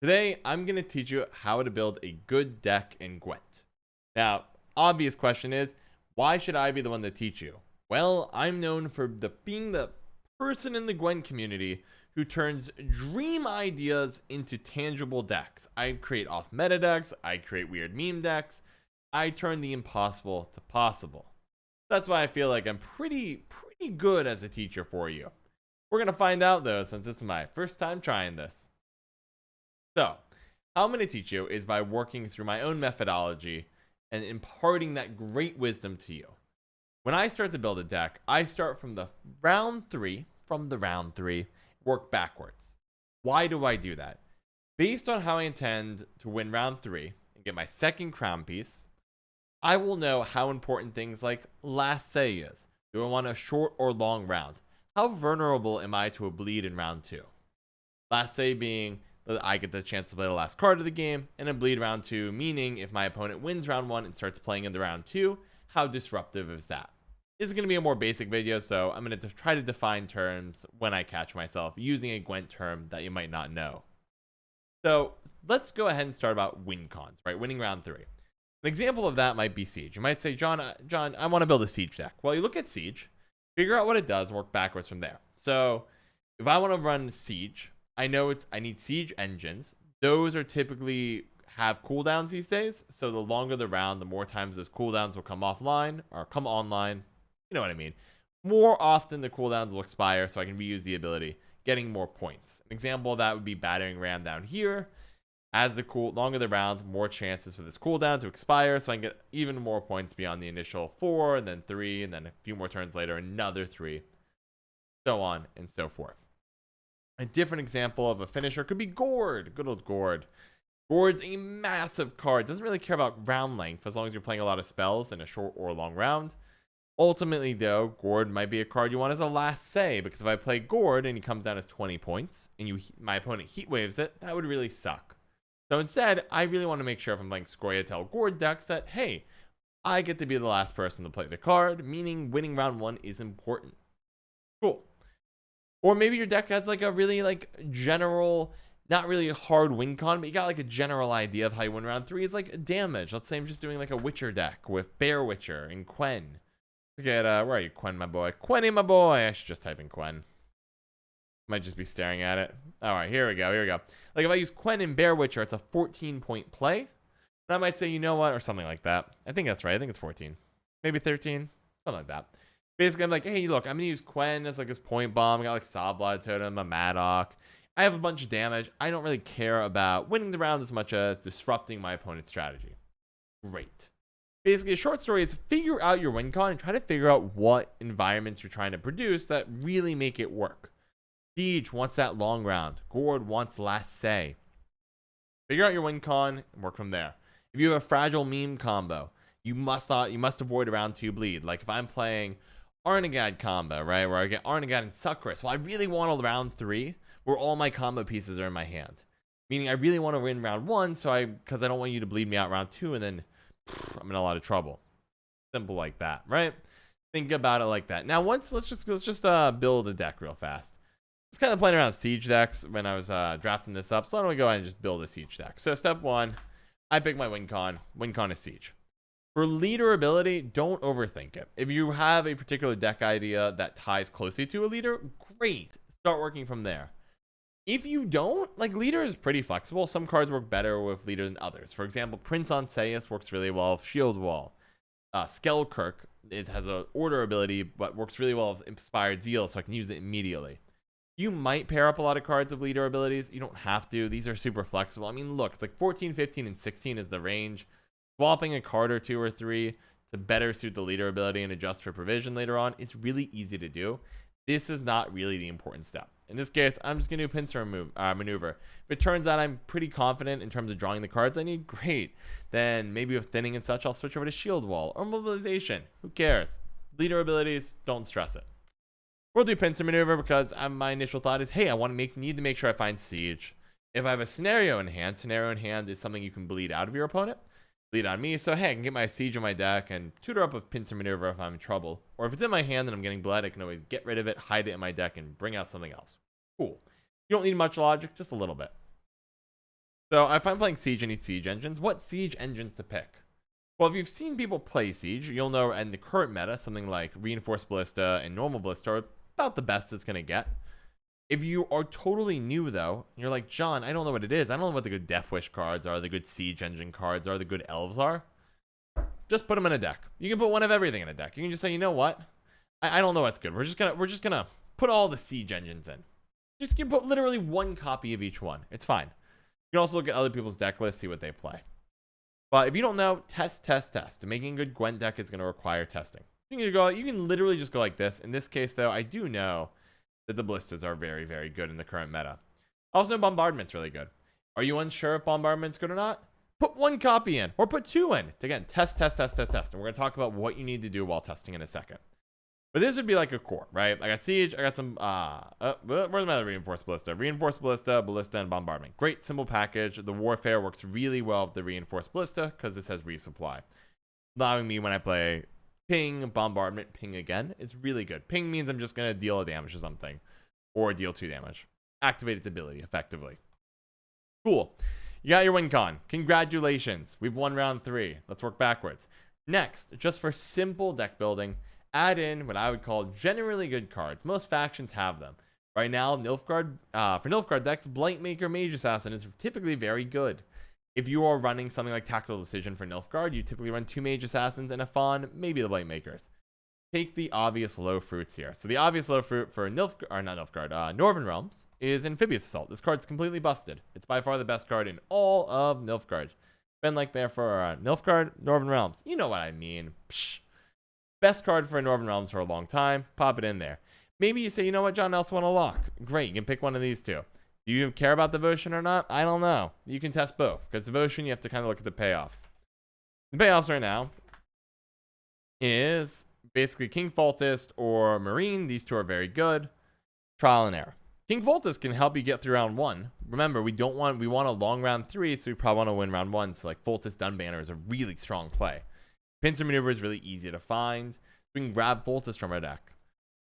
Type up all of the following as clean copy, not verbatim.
Today, I'm going to teach you how to build a good deck in Gwent. Now, obvious question is, why should I be the one to teach you? Well, I'm known for being the person in the Gwent community who turns dream ideas into tangible decks. I create off-meta decks, I create weird meme decks, I turn the impossible to possible. That's why I feel like I'm pretty good as a teacher for you. We're going to find out though, since this is my first time trying this. So, how I'm going to teach you is by working through my own methodology and imparting that great wisdom to you. When I start to build a deck, I start from the round three, work backwards. Why do I do that? Based on how I intend to win round 3 and get my second crown piece, I will know how important things like last say is. Do I want a short or long round? How vulnerable am I to a bleed in round 2? Last say being that I get the chance to play the last card of the game, and a bleed round 2, meaning if my opponent wins round 1 and starts playing into round 2, how disruptive is that? This is going to be a more basic video, so I'm going to try to define terms when I catch myself using a Gwent term that you might not know. So let's go ahead and start about win cons, right? Winning round 3. An example of that might be Siege. You might say, John, I want to build a Siege deck. Well, you look at Siege, figure out what it does, and work backwards from there. So if I want to run Siege, I know I need Siege engines. Those are typically have cooldowns these days. So the longer the round, the more times those cooldowns will come offline or come online. You know what I mean? More often the cooldowns will expire, so I can reuse the ability, getting more points. An example of that would be Battering Ram down here. As the longer the round, more chances for this cooldown to expire, so I can get even more points beyond the initial 4, and then 3, and then a few more turns later, another 3, so on and so forth. A different example of a finisher could be Gourd. Good old Gourd. Gourd's a massive card. Doesn't really care about round length as long as you're playing a lot of spells in a short or long round. Ultimately, though, Gourd might be a card you want as a last say, because if I play Gourd and he comes down as 20 points and my opponent heat waves it, that would really suck. So instead, I really want to make sure if I'm playing Scoia'tael Gourd decks that, hey, I get to be the last person to play the card, meaning winning round 1 is important. Cool. Or maybe your deck has like a really general, not really a hard win con, but you got like a general idea of how you win round 3. It's like damage. Let's say I'm just doing like a Witcher deck with Bear Witcher and Quen. Look at, where are you, Quen, my boy? Quenny, my boy. I should just type in Quen. Might just be staring at it. All right, here we go. Like if I use Quen and Bear Witcher, it's a 14-point play. And I might say, you know what, or something like that. I think that's right. I think it's 14. Maybe 13. Something like that. Basically, I'm like, hey, look, I'm going to use Quen as like his point bomb. I got like Sawblood Totem, a Maddock. I have a bunch of damage. I don't really care about winning the round as much as disrupting my opponent's strategy. Great. Basically, a short story is figure out your win con and try to figure out what environments you're trying to produce that really make it work. Siege wants that long round. Gourd wants last say. Figure out your win con and work from there. If you have a fragile meme combo, you must avoid a round 2 bleed. Like if I'm playing Arnagad combo, right, where I get Arnagad and Succrus. Well, I really want a round 3 where all my combo pieces are in my hand. Meaning I really want to win round 1 because I don't want you to bleed me out round 2 and then I'm in a lot of trouble. Simple like that, right? Think about it like that. Now, let's just build a deck real fast. I was kind of playing around with Siege decks when I was drafting this up, so why don't we go ahead and just build a Siege deck. So step 1, I pick my win con. Win con is Siege. For leader ability, don't overthink it. If you have a particular deck idea that ties closely to a leader, great. Start working from there. If you don't, like, leader is pretty flexible. Some cards work better with leader than others. For example, Prince Anseus works really well with Shield Wall. Skellkirk has an order ability, but works really well with Inspired Zeal, so I can use it immediately. You might pair up a lot of cards with leader abilities. You don't have to. These are super flexible. I mean, look, it's like 14, 15, and 16 is the range. Swapping a card or 2 or 3 to better suit the leader ability and adjust for provision later on, it's really easy to do. This is not really the important step. In this case, I'm just going to do pincer maneuver. If it turns out I'm pretty confident in terms of drawing the cards I need, great. Then maybe with thinning and such, I'll switch over to Shield Wall or Mobilization. Who cares? Leader abilities, don't stress it. We'll do pincer maneuver because my initial thought is, hey, I need to make sure I find Siege. If I have a scenario in hand is something you can bleed out of your opponent. Bleed on me, so hey, I can get my Siege in my deck and tutor up with pincer maneuver if I'm in trouble. Or if it's in my hand and I'm getting blood, I can always get rid of it, hide it in my deck, and bring out something else. Cool. You don't need much logic, just a little bit. So if I'm playing Siege and need Siege engines, what Siege engines to pick? Well, if you've seen people play Siege, you'll know in the current meta, something like Reinforced Ballista and Normal Ballista are about the best it's going to get. If you are totally new, though, you're like, John, I don't know what it is. I don't know what the good Death Wish cards are, the good Siege Engine cards are, the good Elves are. Just put them in a deck. You can put one of everything in a deck. You can just say, you know what? I don't know what's good. We're just gonna put all the Siege Engines in. Just you put literally one copy of each one. It's fine. You can also look at other people's deck lists, see what they play. But if you don't know, test. Making a good Gwent deck is going to require testing. You can literally just go like this. In this case, though, I do know that the ballistas are very, very good in the current meta. Also, Bombardment's really good. Are you unsure if Bombardment's good or not? Put one copy in, or put two in. Again, test. And we're going to talk about what you need to do while testing in a second. But this would be like a core, right? I got Siege, I got some, where's my other Reinforced Ballista? Reinforced Ballista, and Bombardment. Great, simple package. The Warfare works really well with the Reinforced Ballista because this has resupply. Allowing me when I play Ping, Bombardment, Ping again is really good. Ping means I'm just going to deal a damage to something, or deal 2 damage. Activate its ability effectively. Cool. You got your win con. Congratulations. We've won round 3. Let's work backwards. Next, just for simple deck building, add in what I would call generally good cards. Most factions have them. Right now, Nilfgaard, for Nilfgaard decks, Blightmaker Mage Assassin is typically very good. If you are running something like Tactical Decision for Nilfgaard, you typically run 2 Mage Assassins and a Fawn, maybe the Blightmakers. Take the obvious low fruits here. So the obvious low fruit for Northern Realms is Amphibious Assault. This card's completely busted. It's by far the best card in all of Nilfgaard. Been like there for Nilfgaard, Northern Realms. You know what I mean. Psh. Best card for Northern Realms for a long time. Pop it in there. Maybe you say, you know what, John, I also want to lock. Great, you can pick one of these two. Do you care about Devotion or not? I don't know. You can test both. Because Devotion, you have to kind of look at the payoffs. The payoffs right now is basically King Foltest or Marine. These two are very good. Trial and error. King Foltest can help you get through round 1. Remember, we want a long round 3, so we probably want to win round 1. So like Foltest Dunbanner is a really strong play. Pincer Maneuver is really easy to find. We can grab Foltest from our deck.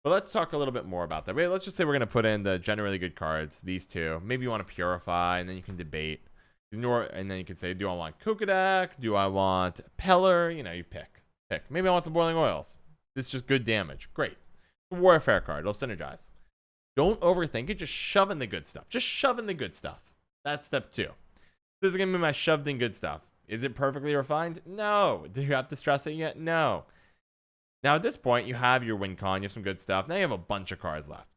But let's talk a little bit more about that. Wait, let's just say we're going to put in the generally good cards, these two. Maybe you want to Purify, and then you can debate. And then you can say, do I want Kokodak? Do I want Peller? You know, you pick. Maybe I want some Boiling Oils. This is just good damage. Great. Warfare card. It'll synergize. Don't overthink it. Just shove in the good stuff. That's step 2. This is going to be my shoved in good stuff. Is it perfectly refined? No. Do you have to stress it yet? No. Now at this point, you have your win con, you have some good stuff. Now you have a bunch of cards left.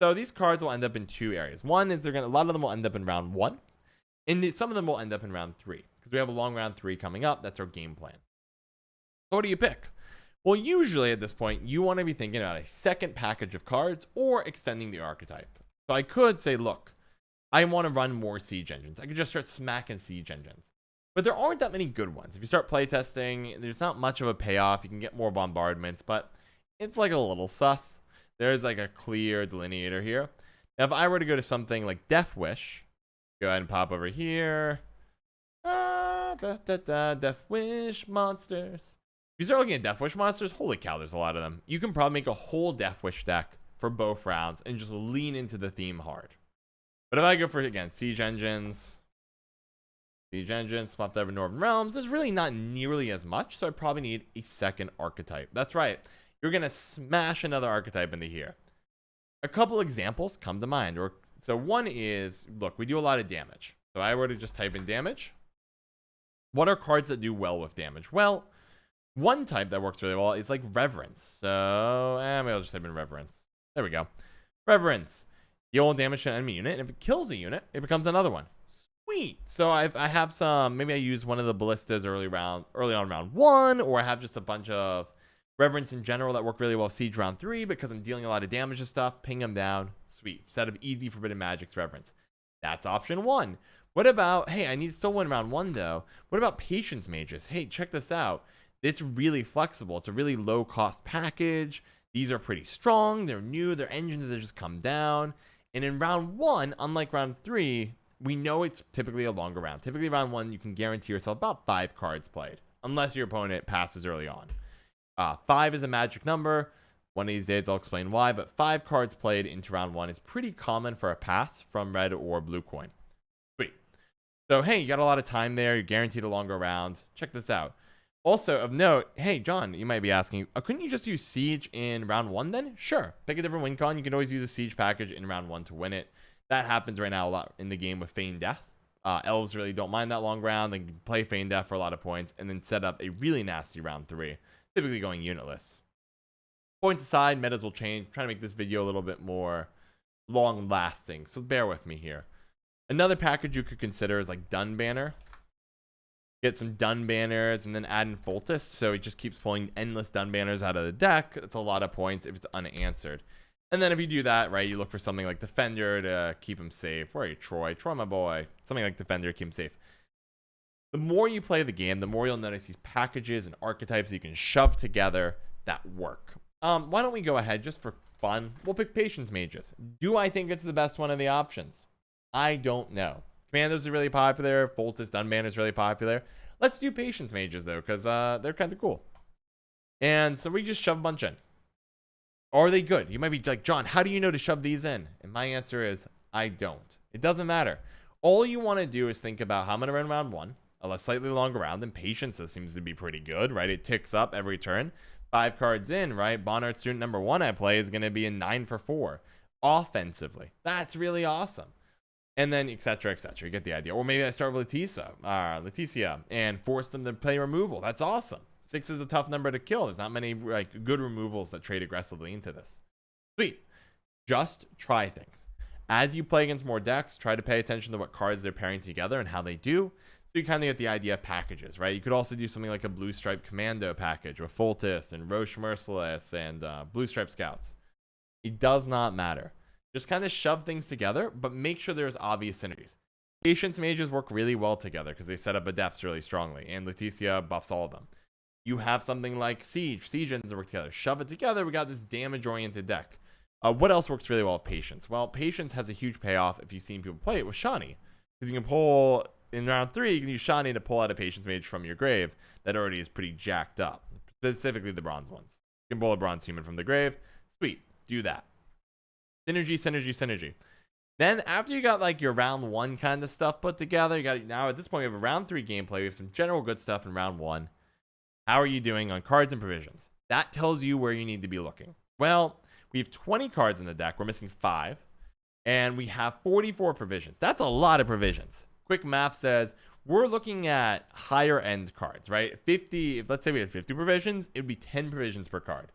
So these cards will end up in 2 areas. One is a lot of them will end up in round 1, and some of them will end up in round 3 because we have a long round 3 coming up. That's our game plan. So what do you pick? Well, usually at this point, you want to be thinking about a second package of cards or extending the archetype. So I could say, look, I want to run more Siege Engines. I could just start smacking Siege Engines. But there aren't that many good ones. If you start playtesting, there's not much of a payoff. You can get more bombardments, but it's like a little sus. There's like a clear delineator here. Now, if I were to go to something like Death Wish, go ahead and pop over here. Death Wish monsters. If you start looking at Death Wish monsters, holy cow, there's a lot of them. You can probably make a whole Death Wish deck for both rounds and just lean into the theme hard. But if I go for, again, Siege Engines, swapped over Northern Realms, there's really not nearly as much, so I probably need a second archetype. That's right. You're going to smash another archetype into here. A couple examples come to mind. So one is, look, we do a lot of damage. So I were to just type in damage. What are cards that do well with damage? Well, one type that works really well is like Reverence. So maybe I'll just type in Reverence. There we go. Reverence. Deal damage to an enemy unit, and if it kills a unit, it becomes another one. Sweet. So I have some, maybe I use one of the ballistas early on round 1, or I have just a bunch of Reverence in general that work really well Siege round 3 because I'm dealing a lot of damage and stuff. Ping them down. Sweet. Set of easy Forbidden Magics Reverence. That's option 1. What about, hey, I need to still win round 1 though. What about Patience Mages? Hey, check this out. It's really flexible. It's a really low cost package. These are pretty strong. They're new. They're engines that just come down. And in round 1, unlike round 3, we know it's typically a longer round. Typically, round 1, you can guarantee yourself about 5 cards played, unless your opponent passes early on. 5 is a magic number. One of these days, I'll explain why, but 5 cards played into round 1 is pretty common for a pass from red or blue coin. Sweet. So, hey, you got a lot of time there. You're guaranteed a longer round. Check this out. Also, of note, hey, John, you might be asking, couldn't you just use Siege in round 1 then? Sure. Pick a different win con. You can always use a Siege package in round 1 to win it. That happens right now a lot in the game with Feign Death. Elves really don't mind that long round. They can play Feign Death for a lot of points and then set up a really nasty round 3, typically going unitless. Points aside, metas will change. I'm trying to make this video a little bit more long-lasting, so bear with me here. Another package you could consider is like Dun Banner. Get some Dun Banners and then add in Fultus, so it just keeps pulling endless Dun Banners out of the deck. It's a lot of points if it's unanswered. And then if you do that, right, you look for something like Defender to keep him safe. Where are you, Troy? Troy, my boy. Something like Defender to keep him safe. The more you play the game, the more you'll notice these packages and archetypes you can shove together that work. Why don't we go ahead, just for fun, we'll pick Patience Mages. Do I think it's the best one of the options? I don't know. Commandos are really popular. Fultus Dun Banner is really popular. Let's do Patience Mages, though, because they're kind of cool. And so we just shove a bunch in. Are they good? You might be like, John, how do you know to shove these in? And my answer is, I don't. It doesn't matter. All you want to do is think about how I'm going to run round 1, a slightly longer round, and Patience seems to be pretty good, right? It ticks up every turn. 5 cards in, right? Bonard Student number 1 I play is going to be a 9 for 4 offensively. That's really awesome. And then etc, etc. You get the idea. Or maybe I start with Leticia and force them to play removal. That's awesome. 6 is a tough number to kill. There's not many like good removals that trade aggressively into this. Sweet. Just try things. As you play against more decks, try to pay attention to what cards they're pairing together and how they do. So you kind of get the idea of packages, right? You could also do something like a Blue Stripe Commando package with Fultus and Roche Merciless and Blue Stripe Scouts. It does not matter. Just kind of shove things together, but make sure there's obvious synergies. Patience Mages work really well together because they set up Adepts really strongly, and Leticia buffs all of them. You have something like Siege. Siege engines work together. Shove it together, we got this damage-oriented deck. What else works really well with Patience? Well, Patience has a huge payoff if you've seen people play it with Shani. Because you can pull, in round 3, you can use Shani to pull out a Patience Mage from your grave that already is pretty jacked up. Specifically the bronze ones. You can pull a bronze human from the grave. Sweet. Do that. Synergy, synergy, synergy. Then after you got like your round 1 kind of stuff put together, you got now at this point we have a round 3 gameplay. We have some general good stuff in round 1. How are you doing on cards and provisions? That tells you where you need to be looking. Well, we have 20 cards in the deck. We're missing 5. And we have 44 provisions. That's a lot of provisions. Quick math says we're looking at higher end cards, right? 50, let's say we had 50 provisions, it would be 10 provisions per card.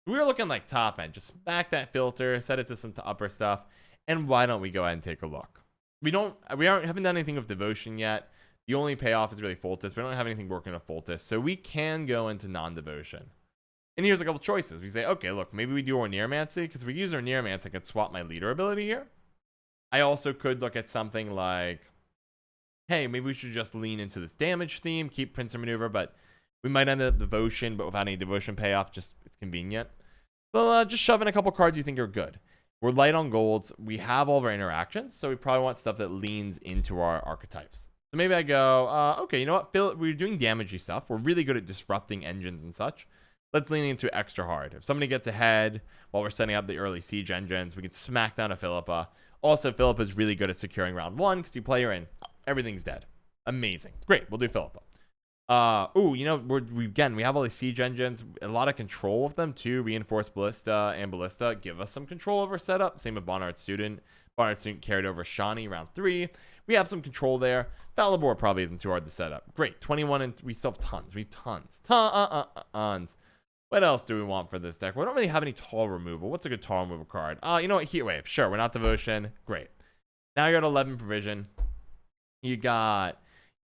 We were looking like top end. Just smack that filter, set it to some upper stuff, and why don't we go ahead and take a look? We haven't done anything with Devotion yet. The only payoff is really Fultus. We don't have anything working with Fultus, so we can go into non-Devotion. And here's a couple choices. We say, okay, look, maybe we do our Neuromancy, because if we use our Neuromancy, I could swap my leader ability here. I also could look at something like, hey, maybe we should just lean into this damage theme, keep Pincer Maneuver, but we might end up Devotion, but without any Devotion payoff, just it's convenient. So just shove in a couple cards you think are good. We're light on golds. We have all of our interactions, so we probably want stuff that leans into our archetypes. So maybe I go, okay, you know what? We're doing damagey stuff. We're really good at disrupting engines and such. Let's lean into extra hard. If somebody gets ahead while we're setting up the early siege engines, we can smack down a Philippa. Also, Philippa is really good at securing round 1 because you play her in, everything's dead. Amazing. Great, we'll do Philippa. You know, we have all these siege engines, a lot of control of them too. Reinforced Ballista and Ballista give us some control over setup. Same with Bonard Student. Bonard Student carried over Shani round 3. We have some control there. Falibor probably isn't too hard to set up. Great, 21, and we still have tons. We have tons. What else do we want for this deck? We don't really have any tall removal. What's a good tall removal card? You know what? Heat Wave. Sure, we're not Devotion. Great. Now you're at 11 provision. You can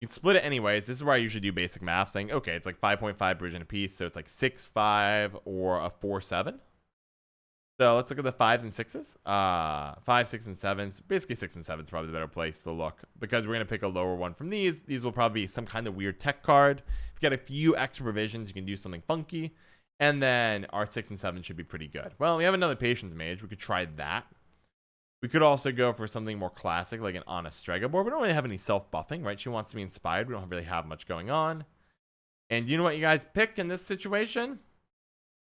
split it anyways. This is where I usually do basic math, saying, okay, it's like 5.5 provision a piece, so it's like 6-5 or a 4-7. So let's look at the 5s and 6s. 5, 6, and 7s. Basically 6 and 7 is probably the better place to look because we're going to pick a lower one from these. These will probably be some kind of weird tech card. If you got a few extra provisions, you can do something funky. And then our 6 and 7 should be pretty good. Well, we have another Patience Mage. We could try that. We could also go for something more classic, like an Honest Strega board. We don't really have any self-buffing, right? She wants to be inspired. We don't really have much going on. And you know what you guys pick in this situation?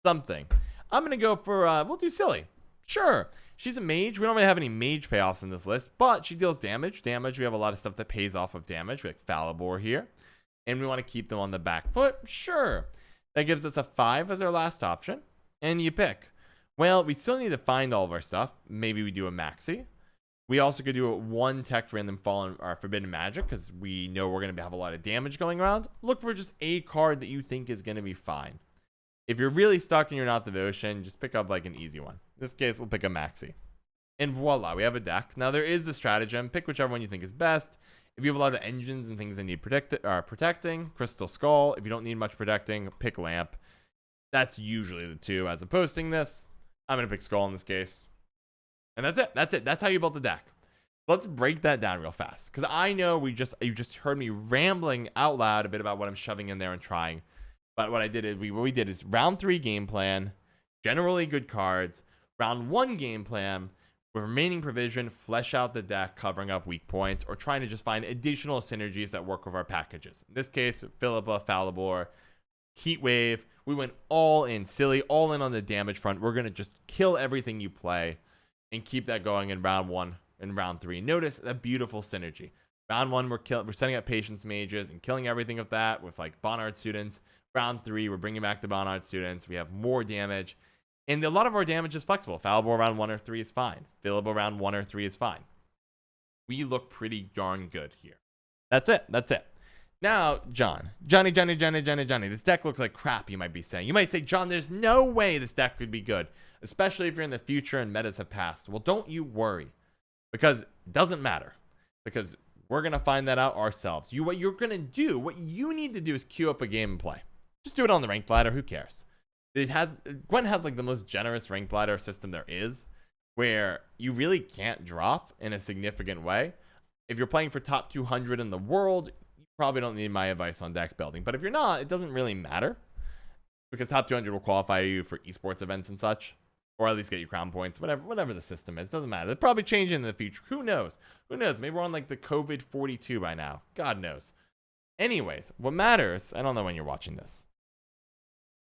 Something. I'm going to go for, we'll do Silly. Sure, she's a mage. We don't really have any mage payoffs in this list, but she deals damage. We have a lot of stuff that pays off of damage, like Falibor here. And we want to keep them on the back foot. Sure. That gives us a 5 as our last option. And you pick. Well, we still need to find all of our stuff. Maybe we do a maxi. We also could do a 1 tech random fallen or forbidden magic because we know we're going to have a lot of damage going around. Look for just a card that you think is going to be fine. If you're really stuck and you're not devotion, just pick up like an easy one. In this case, we'll pick a maxi. And voila, we have a deck. Now there is the stratagem. Pick whichever one you think is best. If you have a lot of engines and things that need protecting, Crystal Skull. If you don't need much protecting, pick Lamp. That's usually the two. As opposed to this, I'm going to pick Skull in this case. And that's it. That's how you build the deck. Let's break that down real fast. Because I know you just heard me rambling out loud a bit about what I'm shoving in there and trying. But what we did is round 3 game plan, generally good cards. Round 1 game plan, with remaining provision, flesh out the deck, covering up weak points, or trying to just find additional synergies that work with our packages. In this case, Philippa, Falibor, Heatwave. We went all in, silly, all in on the damage front. We're going to just kill everything you play and keep that going in round 1 and round 3. Notice that beautiful synergy. Round 1, we're setting up Patience Mages and killing everything with that, with like Bonnard students. Round 3, we're bringing back the Bonnard students. We have more damage. And a lot of our damage is flexible. Falibor round 1 or 3 is fine. Philippa round 1 or 3 is fine. We look pretty darn good here. That's it. Now, Johnny, this deck looks like crap, you might be saying. You might say, John, there's no way this deck could be good, especially if you're in the future and metas have passed. Well, don't you worry, because it doesn't matter, because we're going to find that out ourselves. What you need to do is queue up a game and play. Just do it on the ranked ladder. Who cares? Gwent has like the most generous ranked ladder system there is, where you really can't drop in a significant way. If you're playing for top 200 in the world, you probably don't need my advice on deck building. But if you're not, it doesn't really matter, because top 200 will qualify you for esports events and such, or at least get you crown points, whatever the system is. Doesn't matter. They'll probably change in the future. Who knows? Maybe we're on like the COVID 42 by now. God knows. Anyways, what matters, I don't know when you're watching this.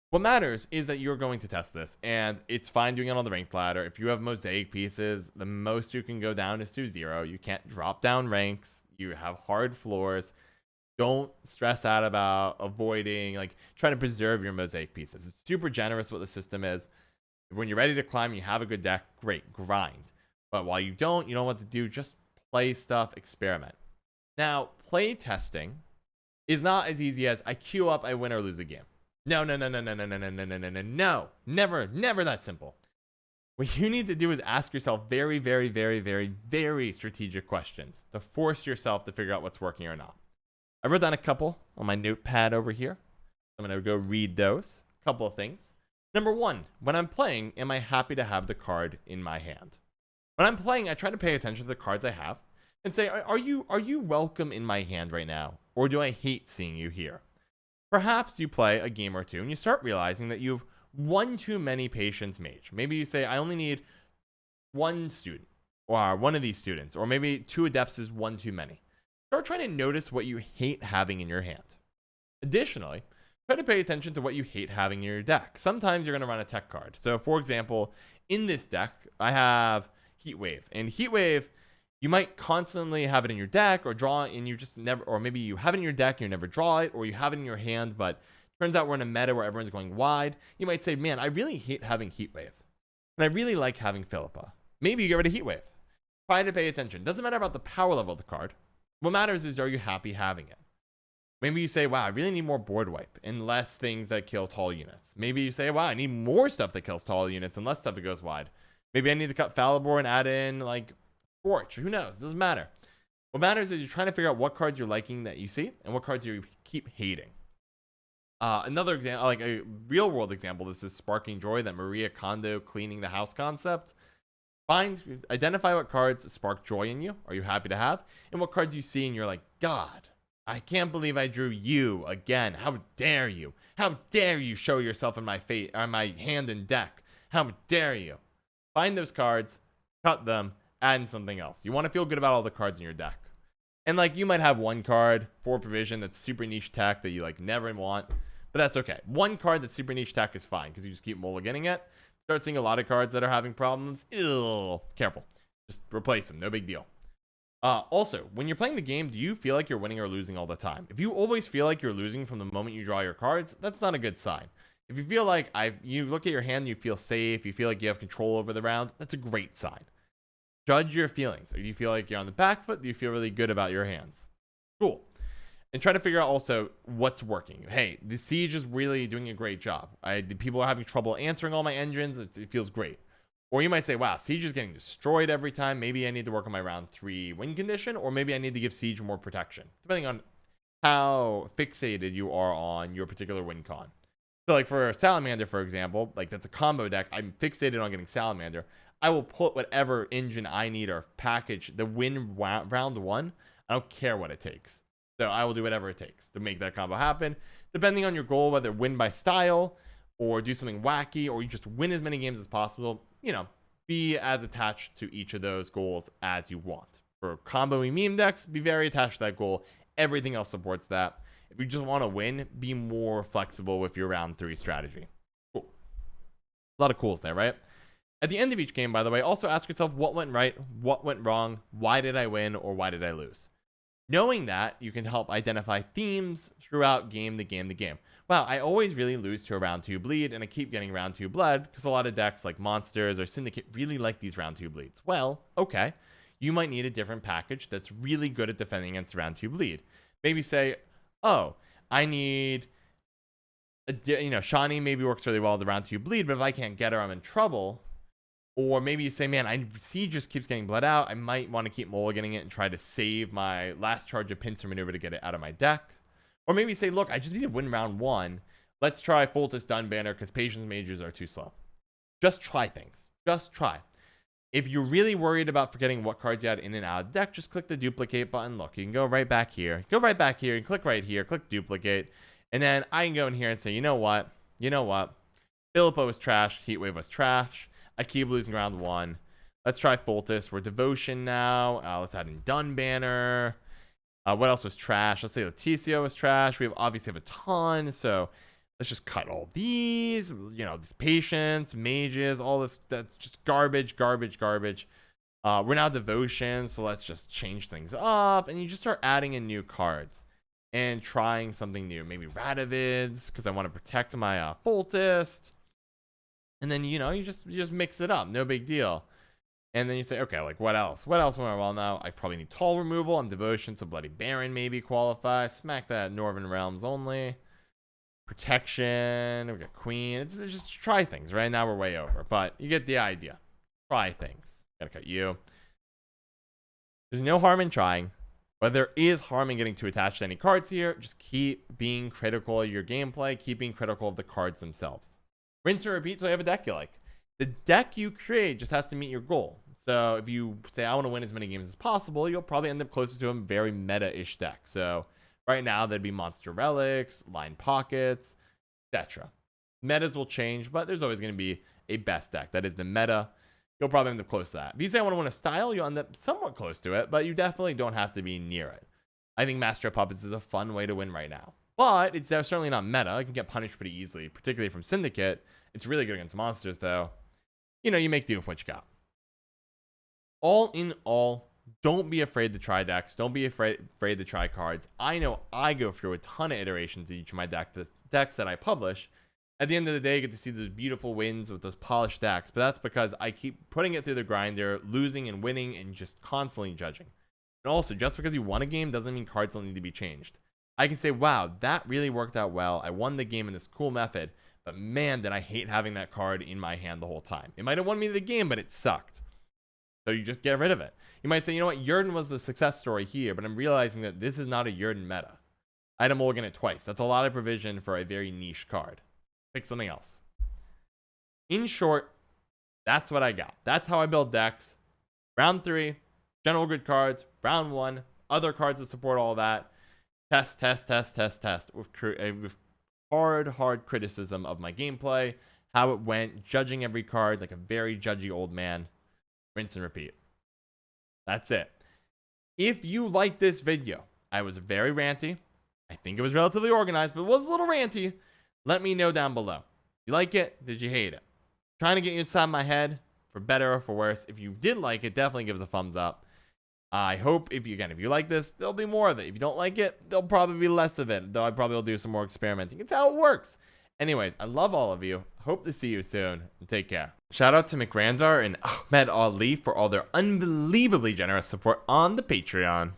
What matters is that you're going to test this, and it's fine doing it on the ranked ladder. If you have mosaic pieces, the most you can go down is to 0. You can't drop down ranks. You have hard floors. Don't stress out about avoiding, like, trying to preserve your mosaic pieces. It's super generous what the system is. When you're ready to climb, you have a good deck, great, grind. But while you don't know what to do, just play stuff, experiment. Now, play testing is not as easy as I queue up, I win or lose a game. No. Never that simple. What you need to do is ask yourself very, very, very, very, very strategic questions to force yourself to figure out what's working or not. I wrote down a couple on my notepad over here. I'm going to go read those. A couple of things. Number 1, when I'm playing, am I happy to have the card in my hand? When I'm playing, I try to pay attention to the cards I have and say, are you welcome in my hand right now? Or do I hate seeing you here? Perhaps you play a game or two and you start realizing that you've one too many Patience Mage. Maybe you say, I only need 1 student, or 1 of these students, or maybe 2 Adepts is 1 too many. Start trying to notice what you hate having in your hand. Additionally, try to pay attention to what you hate having in your deck. Sometimes you're going to run a tech card. So, for example, in this deck, I have Heatwave. And Heatwave, you might constantly have it in your deck or draw it and you just never, or maybe you have it in your deck and you never draw it, or you have it in your hand, but turns out we're in a meta where everyone's going wide. You might say, man, I really hate having Heatwave. And I really like having Philippa. Maybe you get rid of Heatwave. Try to pay attention. Doesn't matter about the power level of the card. What matters is, are you happy having it? Maybe you say, wow, I really need more board wipe and less things that kill tall units. Maybe you say, wow, I need more stuff that kills tall units and less stuff that goes wide. Maybe I need to cut Falibor and add in like Scorch. Who knows? It doesn't matter. What matters is you're trying to figure out what cards you're liking that you see and what cards you keep hating. Another example, like a real world example, this is Sparking Joy, that Maria Kondo cleaning the house concept. Identify what cards spark joy in you, are you happy to have, and what cards you see and you're like, God, I can't believe I drew you again. How dare you? How dare you show yourself in my face, or my hand and deck? How dare you? Find those cards, cut them, add in something else. You want to feel good about all the cards in your deck. And like, you might have 1 card for provision that's super niche tech that you like never want, but that's okay. 1 card that's super niche tech is fine because you just keep mulliganing it. Start seeing a lot of cards that are having problems. Ew, careful. Just replace them. No big deal. Also, when you're playing the game, do you feel like you're winning or losing all the time? If you always feel like you're losing from the moment you draw your cards, that's not a good sign. If you feel like you look at your hand, you feel safe, you feel like you have control over the round, that's a great sign. Judge your feelings. Do you feel like you're on the back foot? Do you feel really good about your hands? Cool. And try to figure out also what's working. Hey, the Siege is really doing a great job. People are having trouble answering all my engines. It feels great. Or you might say, wow, Siege is getting destroyed every time. Maybe I need to work on my round 3 win condition, or maybe I need to give Siege more protection, depending on how fixated you are on your particular win con. So like for Salamander, for example, like that's a combo deck. I'm fixated on getting Salamander. I will put whatever engine I need or package the win round 1. I don't care what it takes. So I will do whatever it takes to make that combo happen, depending on your goal, whether win by style or do something wacky, or you just win as many games as possible. Be as attached to each of those goals as you want. For comboing meme decks, be very attached to that goal. Everything else supports that. If you just want to win, be more flexible with your round 3 strategy. Cool. A lot of cools there, right? At the end of each game, by the way, also ask yourself what went right, what went wrong, why did I win, or why did I lose? Knowing that, you can help identify themes throughout game to game to game. Wow, I always really lose to a round 2 bleed, and I keep getting round 2 blood because a lot of decks like Monsters or Syndicate really like these round 2 bleeds. Well, okay, you might need a different package that's really good at defending against round 2 bleed. Maybe say, oh, I need Shani maybe works really well at the round 2 bleed, but if I can't get her, I'm in trouble. Or maybe you say, man, Siege just keeps getting bled out. I might want to keep mulliganing it and try to save my last charge of pincer maneuver to get it out of my deck. Or maybe you say, look, I just need to win round 1. Let's try Foltest Dunbanner because Patience Mages are too slow. Just try things. Just try. If you're really worried about forgetting what cards you had in and out of the deck, just click the duplicate button. Look, you can go right back here. Go right back here. You click right here. Click duplicate. And then I can go in here and say, you know what? Philippa was trash. Heatwave was trash. I keep losing round 1. Let's try Foltest. We're Devotion now. Let's add in Dunbanner. What else was trash? Let's say Leticia was trash. We obviously have a ton. So let's just cut all these. These Patience, Mages, all this. That's just garbage. We're now Devotion. So let's just change things up. And you just start adding in new cards and trying something new. Maybe Radovids because I want to protect my Foltest. And then, you just mix it up. No big deal. And then you say, okay, like what else? What else went well now? I probably need Toll removal. I'm Devotion, so Bloody Baron maybe qualify. Smack that Northern Realms only. Protection. We got Queen. It's just try things. Right now we're way over. But you get the idea. Try things. Gotta cut you. There's no harm in trying. But there is harm in getting too attached to any cards here. Just keep being critical of your gameplay. Keep being critical of the cards themselves. Rinse and repeat till you have a deck you like. The deck you create just has to meet your goal. So if you say, I want to win as many games as possible, you'll probably end up closer to a very meta-ish deck. So right now, that'd be Monster Relics, Line Pockets, etc. Metas will change, but there's always going to be a best deck. That is the meta. You'll probably end up close to that. If you say I want to win a style, you'll end up somewhat close to it, but you definitely don't have to be near it. I think Master of Puppets is a fun way to win right now. But it's certainly not meta. It can get punished pretty easily, particularly from Syndicate. It's really good against monsters, though. You make do with what you got. All in all, don't be afraid to try decks. Don't be afraid to try cards. I know I go through a ton of iterations in each of my decks that I publish. At the end of the day, I get to see those beautiful wins with those polished decks. But that's because I keep putting it through the grinder, losing and winning, and just constantly judging. And also, just because you won a game doesn't mean cards don't need to be changed. I can say, wow, that really worked out well. I won the game in this cool method. But man, did I hate having that card in my hand the whole time. It might have won me the game, but it sucked. So you just get rid of it. You might say, you know what, Yurden was the success story here, but I'm realizing that this is not a Yurden meta. I had to mulligan it twice. That's a lot of provision for a very niche card. Pick something else. In short, that's what I got. That's how I build decks. Round 3, general good cards. Round 1, other cards that support all that. Test. With hard criticism of my gameplay, how it went, judging every card like a very judgy old man. Rinse and repeat. That's it. If you like this video, I was very ranty. I think it was relatively organized, but it was a little ranty. Let me know down below. You like it? Did you hate it? trying to get you inside my head, for better or for worse. If you did like it, definitely give us a thumbs up. I hope if you like this, there'll be more of it. If you don't like it, there'll probably be less of it, though I probably will do some more experimenting. It's how it works. Anyways, I love all of you. Hope to see you soon, and take care. Shout out to McRandar and Ahmed Ali for all their unbelievably generous support on the Patreon.